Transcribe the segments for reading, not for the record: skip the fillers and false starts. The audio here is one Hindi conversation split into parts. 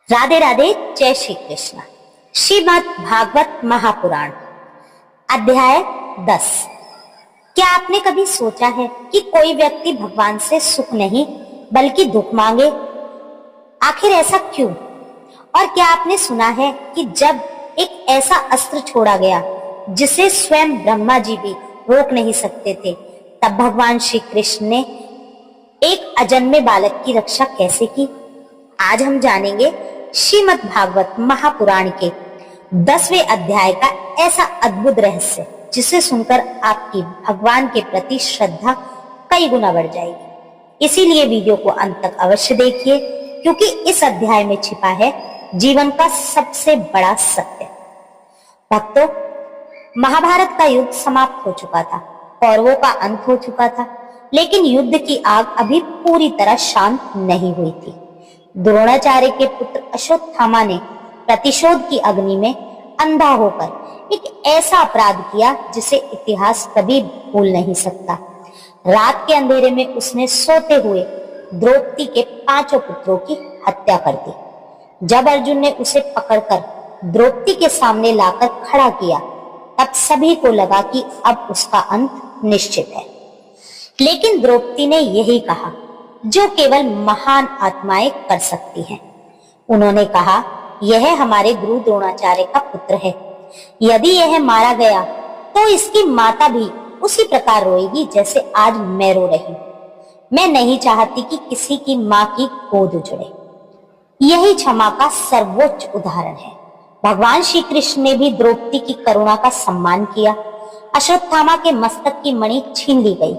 राधे राधे। जय श्री कृष्ण। श्रीमद् भागवत महापुराण अध्याय 10। क्या आपने कभी सोचा है कि कोई व्यक्ति भगवान से सुख नहीं बल्कि दुख मांगे? आखिर ऐसा क्यों? और क्या आपने सुना है कि जब एक ऐसा अस्त्र छोड़ा गया जिसे स्वयं ब्रह्मा जी भी रोक नहीं सकते थे, तब भगवान श्री कृष्ण ने एक अजन्मे बालक की रक्षा कैसे की? आज हम जानेंगे श्रीमद् भागवत महापुराण के 10वें अध्याय का ऐसा अद्भुत रहस्य जिसे सुनकर आपकी भगवान के प्रति श्रद्धा कई गुना बढ़ जाएगी। इसीलिए वीडियो को अंत तक अवश्य देखिए, क्योंकि इस अध्याय में छिपा है जीवन का सबसे बड़ा सत्य। भक्तों, महाभारत का युद्ध समाप्त हो चुका था, कौरवों का अंत हो चुका था, लेकिन युद्ध की आग अभी पूरी तरह शांत नहीं हुई थी। द्रोणाचार्य के पुत्र अश्वत्थामा ने प्रतिशोध की अग्नि में अंधा होकर एक ऐसा अपराध किया जिसे इतिहास कभी भूल नहीं सकता। रात के अंधेरे में उसने सोते हुए द्रौपदी के 5 पुत्रों की हत्या कर दी। जब अर्जुन ने उसे पकड़कर द्रौपदी के सामने लाकर खड़ा किया, तब सभी को लगा कि अब उसका अंत निश्चित है। लेकिन द्रौपदी ने यही कहा जो केवल महान आत्माएं कर सकती हैं। उन्होंने कहा, यह हमारे गुरु द्रोणाचार्य का पुत्र है। यदि यह मारा गया तो इसकी माता भी उसी प्रकार रोएगी जैसे आज मैं रो रही। मैं नहीं चाहती कि किसी की माँ की गोद उजड़े। यही क्षमा का सर्वोच्च उदाहरण है। भगवान श्री कृष्ण ने भी द्रौपदी की करुणा का सम्मान किया। अश्वत्थामा के मस्तक की मणि छीन ली गई,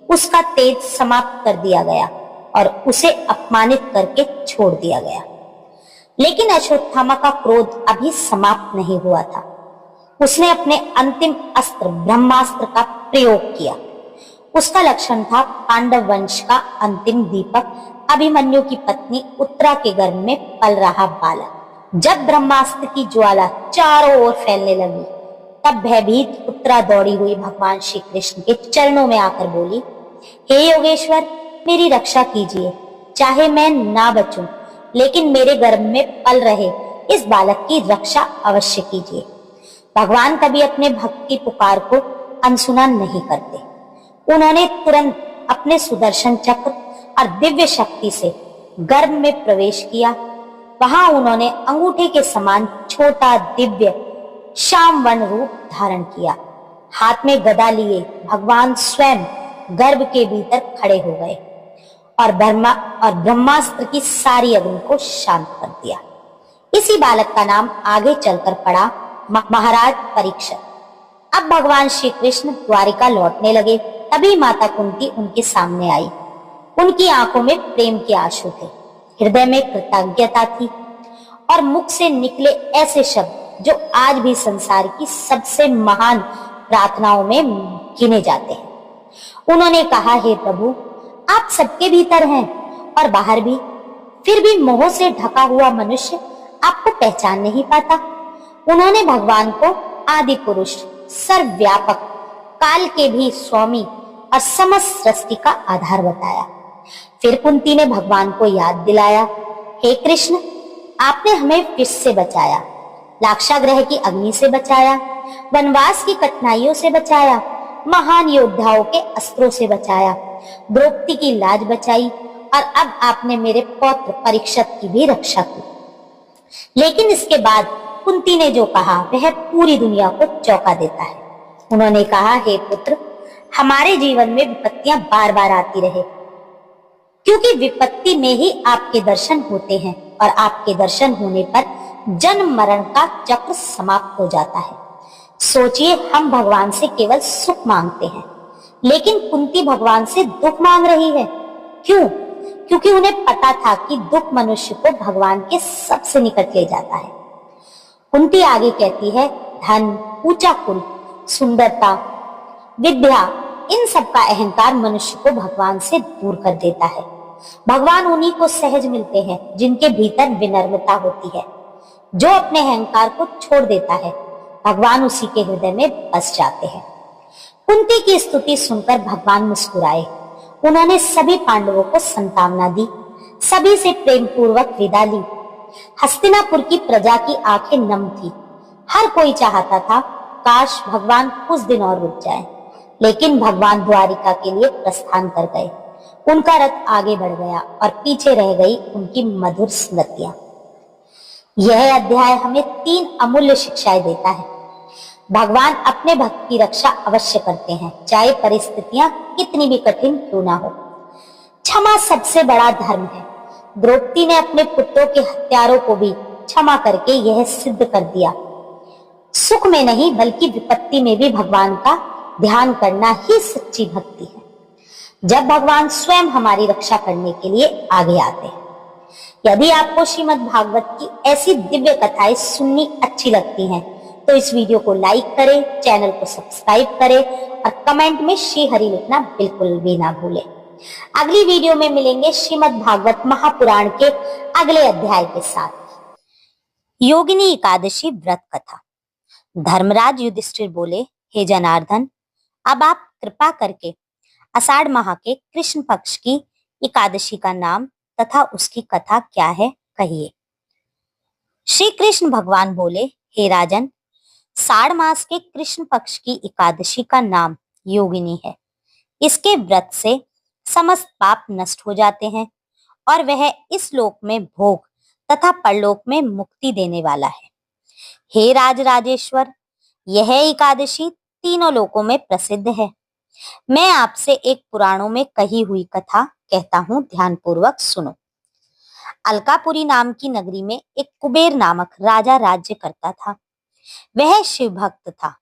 उसका तेज समाप्त कर दिया गया और उसे अपमानित करके छोड़ दिया गया। लेकिन अश्वत्थामा का क्रोध अभी समाप्त नहीं हुआ था। उसने अपने अंतिम अस्त्र ब्रह्मास्त्र का प्रयोग किया। उसका लक्षण था पांडव वंश का अंतिम दीपक, अभिमन्यु की पत्नी उत्तरा के गर्भ में पल रहा बालक। जब ब्रह्मास्त्र की ज्वाला चारों ओर फैलने लगी, तब भयभीत उत्तरा दौड़ी हुई भगवान श्री कृष्ण के चरणों में आकर बोली, हे योगेश्वर, मेरी रक्षा कीजिए। चाहे मैं ना बचूं, लेकिन मेरे गर्भ में पल रहे इस बालक की रक्षा अवश्य कीजिए। भगवान कभी अपने भक्त की पुकार को अनसुना नहीं करते। उन्होंने तुरंत अपने सुदर्शन चक्र और दिव्य शक्ति से गर्भ में प्रवेश किया। वहां उन्होंने अंगूठे के समान छोटा दिव्य श्याम वर्ण रूप धारण किया। हाथ में गदा लिए भगवान स्वयं गर्भ के भीतर खड़े हो गए और ब्रह्मास्त्र की सारी अग्नि को शांत कर दिया। इसी बालक का नाम आगे चलकर पड़ा महाराज परीक्षित। अब भगवान श्री कृष्ण द्वारिका लौटने लगे, तभी माता कुंती उनके सामने आई। उनकी आंखों में प्रेम के आंसू थे, हृदय में कृतज्ञता थी और मुख से निकले ऐसे शब्द जो आज भी संसार की सबसे महान प्रार्थनाओं में गिने जाते हैं। उन्होंने कहा, हे प्रभु, आप सबके भीतर हैं और बाहर भी, फिर भी मोह से ढका हुआ मनुष्य आपको पहचान नहीं पाता। उन्होंने भगवान को आदि पुरुष, सर्वव्यापक, काल के भी स्वामी और समस्त सृष्टि का आधार बताया। फिर कुंती ने भगवान को याद दिलाया, हे कृष्ण, आपने हमें विष से बचाया, लाक्षागृह की अग्नि से बचाया, वनवास की कठिनाइयों से बचाया, महान योद्धाओं के अस्त्रों से बचाया, द्रौपदी की लाज बचाई और अब आपने मेरे पौत्र परीक्षित की भी रक्षा की। लेकिन इसके बाद कुंती ने जो कहा वह पूरी दुनिया को चौंका देता है। उन्होंने कहा, हे पुत्र, हमारे जीवन में विपत्तियां बार बार आती रहे, क्योंकि विपत्ति में ही आपके दर्शन होते हैं और आपके दर्शन होने पर जन्म मरण का चक्र समाप्त हो जाता है। सोचिए, हम भगवान से केवल सुख मांगते हैं, लेकिन कुंती भगवान से दुख मांग रही है। क्यों? क्योंकि उन्हें पता था कि दुख मनुष्य को भगवान के सबसे निकट ले जाता है। कुंती आगे कहती है, धन, ऊंचा कुल, सुंदरता, विद्या, इन सब का अहंकार मनुष्य को भगवान से दूर कर देता है। भगवान उन्हीं को सहज मिलते हैं जिनके भीतर विनम्रता होती है। जो अपने अहंकार को छोड़ देता है, भगवान उसी के हृदय में बस जाते हैं। कुंती की स्तुति सुनकर भगवान मुस्कुराए। उन्होंने सभी पांडवों को सांत्वना दी, सभी से प्रेम पूर्वक विदा ली हस्तिनापुर की प्रजा की आंखें नम थी। हर कोई चाहता था काश भगवान कुछ दिन और रुक जाए, लेकिन भगवान द्वारिका के लिए प्रस्थान कर गए। उनका रथ आगे बढ़ गया और पीछे रह गई उनकी मधुर स्मृतियां। यह अध्याय हमें 3 अमूल्य शिक्षाएं देता है। भगवान अपने भक्त की रक्षा अवश्य करते हैं, चाहे परिस्थितियां कितनी भी कठिन क्यों ना हो। क्षमा सबसे बड़ा धर्म है। द्रौपदी ने अपने पुत्रों के हत्यारों को भी क्षमा करके यह सिद्ध कर दिया। सुख में नहीं बल्कि विपत्ति में भी भगवान का ध्यान करना ही सच्ची भक्ति है। जब भगवान स्वयं हमारी रक्षा करने के लिए आगे आते हैं। यदि आपको श्रीमद् भागवत की ऐसी दिव्य कथाएं सुननी अच्छी लगती हैं, तो इस वीडियो को लाइक करें, चैनल को सब्सक्राइब करें और कमेंट में श्री हरि लिखना बिल्कुल भी ना भूलें। अगली वीडियो में मिलेंगे श्रीमद् भागवत महापुराण के अगले अध्याय के साथ। योगिनी एकादशी व्रत कथा। धर्मराज युधिष्ठिर बोले, हे जनार्दन, अब आप कृपा करके आषाढ़ माह के कृष्ण पक्ष की एकादशी का नाम तथा उसकी कथा क्या है कहिए। श्री कृष्ण भगवान बोले, हे राजन, साढ़ मास के कृष्ण पक्ष की एकादशी का नाम योगिनी है। इसके व्रत से समस्त पाप नष्ट हो जाते हैं और वह इस लोक में भोग तथा परलोक में मुक्ति देने वाला है। हे राज राजेश्वर, यह एकादशी तीनों लोकों में प्रसिद्ध है। मैं आपसे एक पुराणों में कही हुई कथा कहता हूँ, ध्यान पूर्वक सुनो। अलकापुरी नाम की नगरी में एक कुबेर नामक राजा राज्य करता था। वह शिव भक्त था।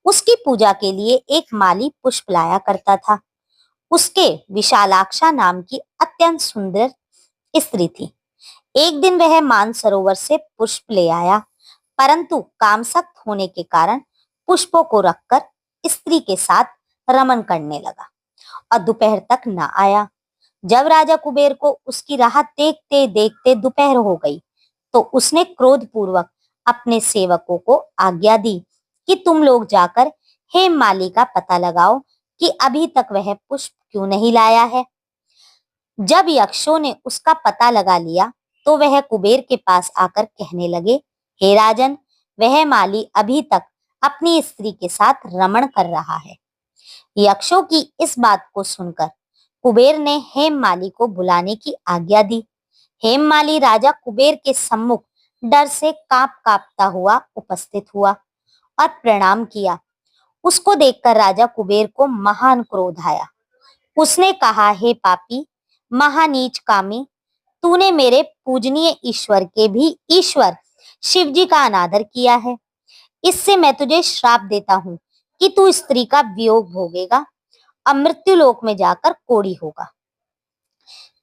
उसकी पूजा के लिए एक माली पुष्प लाया करता था। उसके विशालाक्षा नाम की अत्यंत सुंदर स्त्री थी। एक दिन वह मानसरोवर से पुष्प ले आया, परंतु कामसक्त होने के कारण पुष्पों को रखकर स्त्री के साथ रमन करने लगा और दोपहर तक न आया। जब राजा कुबेर को उसकी राह देखते देखते दोपहर हो गई, तो उसने क्रोध पूर्वक अपने सेवकों को आज्ञा दी कि तुम लोग जाकर हेममाली का पता लगाओ कि अभी तक वह पुष्प क्यों नहीं लाया है। जब यक्षों ने उसका पता लगा लिया, तो वह कुबेर के पास आकर कहने लगे, हे राजन, वह माली अभी तक अपनी स्त्री के साथ रमण कर रहा है। यक्षों की इस बात को सुनकर कुबेर ने हेममाली को बुलाने की आज्ञा दी। हेममाली राजा कुबेर के सम्मुख डर से कांपता हुआ उपस्थित हुआ और प्रणाम किया। उसको देखकर राजा कुबेर को महान क्रोध आया। उसने कहा, हे पापी, महानीच कामी, तूने मेरे पूजनीय ईश्वर के भी ईश्वर शिव जी का अनादर किया है। इससे मैं तुझे श्राप देता हूँ कि तू स्त्री का वियोग भोगेगा और मृत्यु लोक में जाकर कोढ़ी होगा।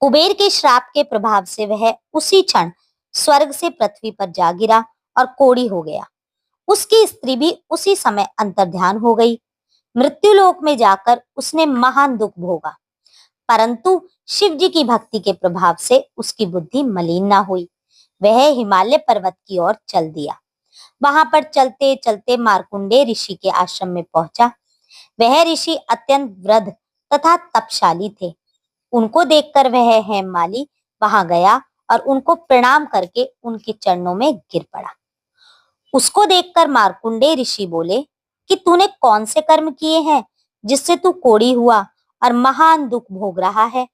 कुबेर के श्राप के प्रभाव से वह उसी क्षण स्वर्ग से पृथ्वी पर जा गिरा और कोढ़ी हो गया। उसकी स्त्री भी उसी समय अंतर्ध्यान हो गई। मृत्यु लोक में जाकर उसने महान दुख भोगा, परंतु शिव जी की भक्ति के प्रभाव से उसकी बुद्धि मलिन ना हुई। वह हिमालय पर्वत की ओर चल दिया। वहां पर चलते चलते मार्कुंडे ऋषि के आश्रम में पहुंचा। वह ऋषि अत्यंत वृद्ध तथा तपशाली थे। उनको देखकर वह हेममाली वहां गया और उनको प्रणाम करके उनके चरणों में गिर पड़ा। उसको देखकर मार्कुंडे ऋषि बोले कि तूने कौन से कर्म किए हैं जिससे तू कोढ़ी हुआ और महान दुख भोग रहा है।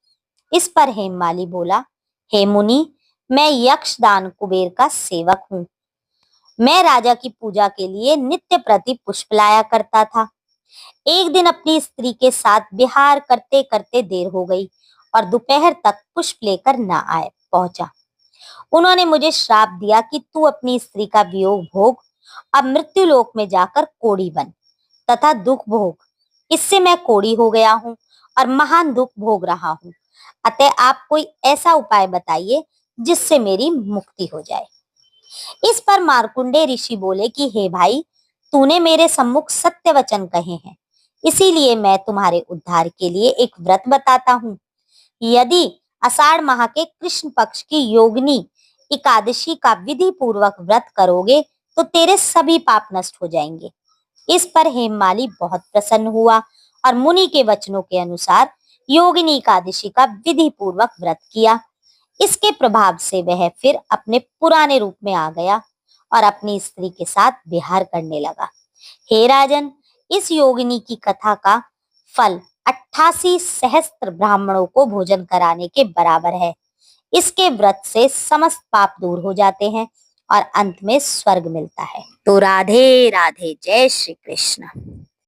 इस पर हेममाली बोला, हे मुनि, मैं यक्षदान कुबेर का सेवक हूँ। मैं राजा की पूजा के लिए नित्य प्रति पुष्प लाया करता था। एक दिन अपनी स्त्री के साथ विहार करते करते देर हो गई और दोपहर तक पुष्प लेकर न पहुंचा। उन्होंने मुझे श्राप दिया कि तू अपनी स्त्री का वियोग भोग, अब मृत्यु लोक में जाकर कोढ़ी बन तथा दुख भोग। इससे मैं कोढ़ी हो गया हूँ और महान दुख भोग रहा हूँ। अतः आप कोई ऐसा उपाय बताइए जिससे मेरी मुक्ति हो जाए। इस पर मार्कुंडे ऋषि बोले कि हे भाई, तूने मेरे सम्मुख सत्य वचन कहे हैं, इसीलिए मैं तुम्हारे उद्धार के लिए एक व्रत बताता हूँ। यदि आषाढ़ माह के कृष्ण पक्ष की योगिनी एकादशी का विधि पूर्वक व्रत करोगे तो तेरे सभी पाप नष्ट हो जाएंगे। इस पर हेममाली बहुत प्रसन्न हुआ और मुनि के वचनों के अनुसार योगिनी एकादशी का विधि पूर्वक व्रत किया। इसके प्रभाव से वह फिर अपने पुराने रूप में आ गया और अपनी स्त्री के साथ विहार करने लगा। हे राजन, इस योगिनी की कथा का फल 88 सहस्त्र ब्राह्मणों को भोजन कराने के बराबर है। इसके व्रत से समस्त पाप दूर हो जाते हैं और अंत में स्वर्ग मिलता है। तो राधे राधे, जय श्री कृष्ण।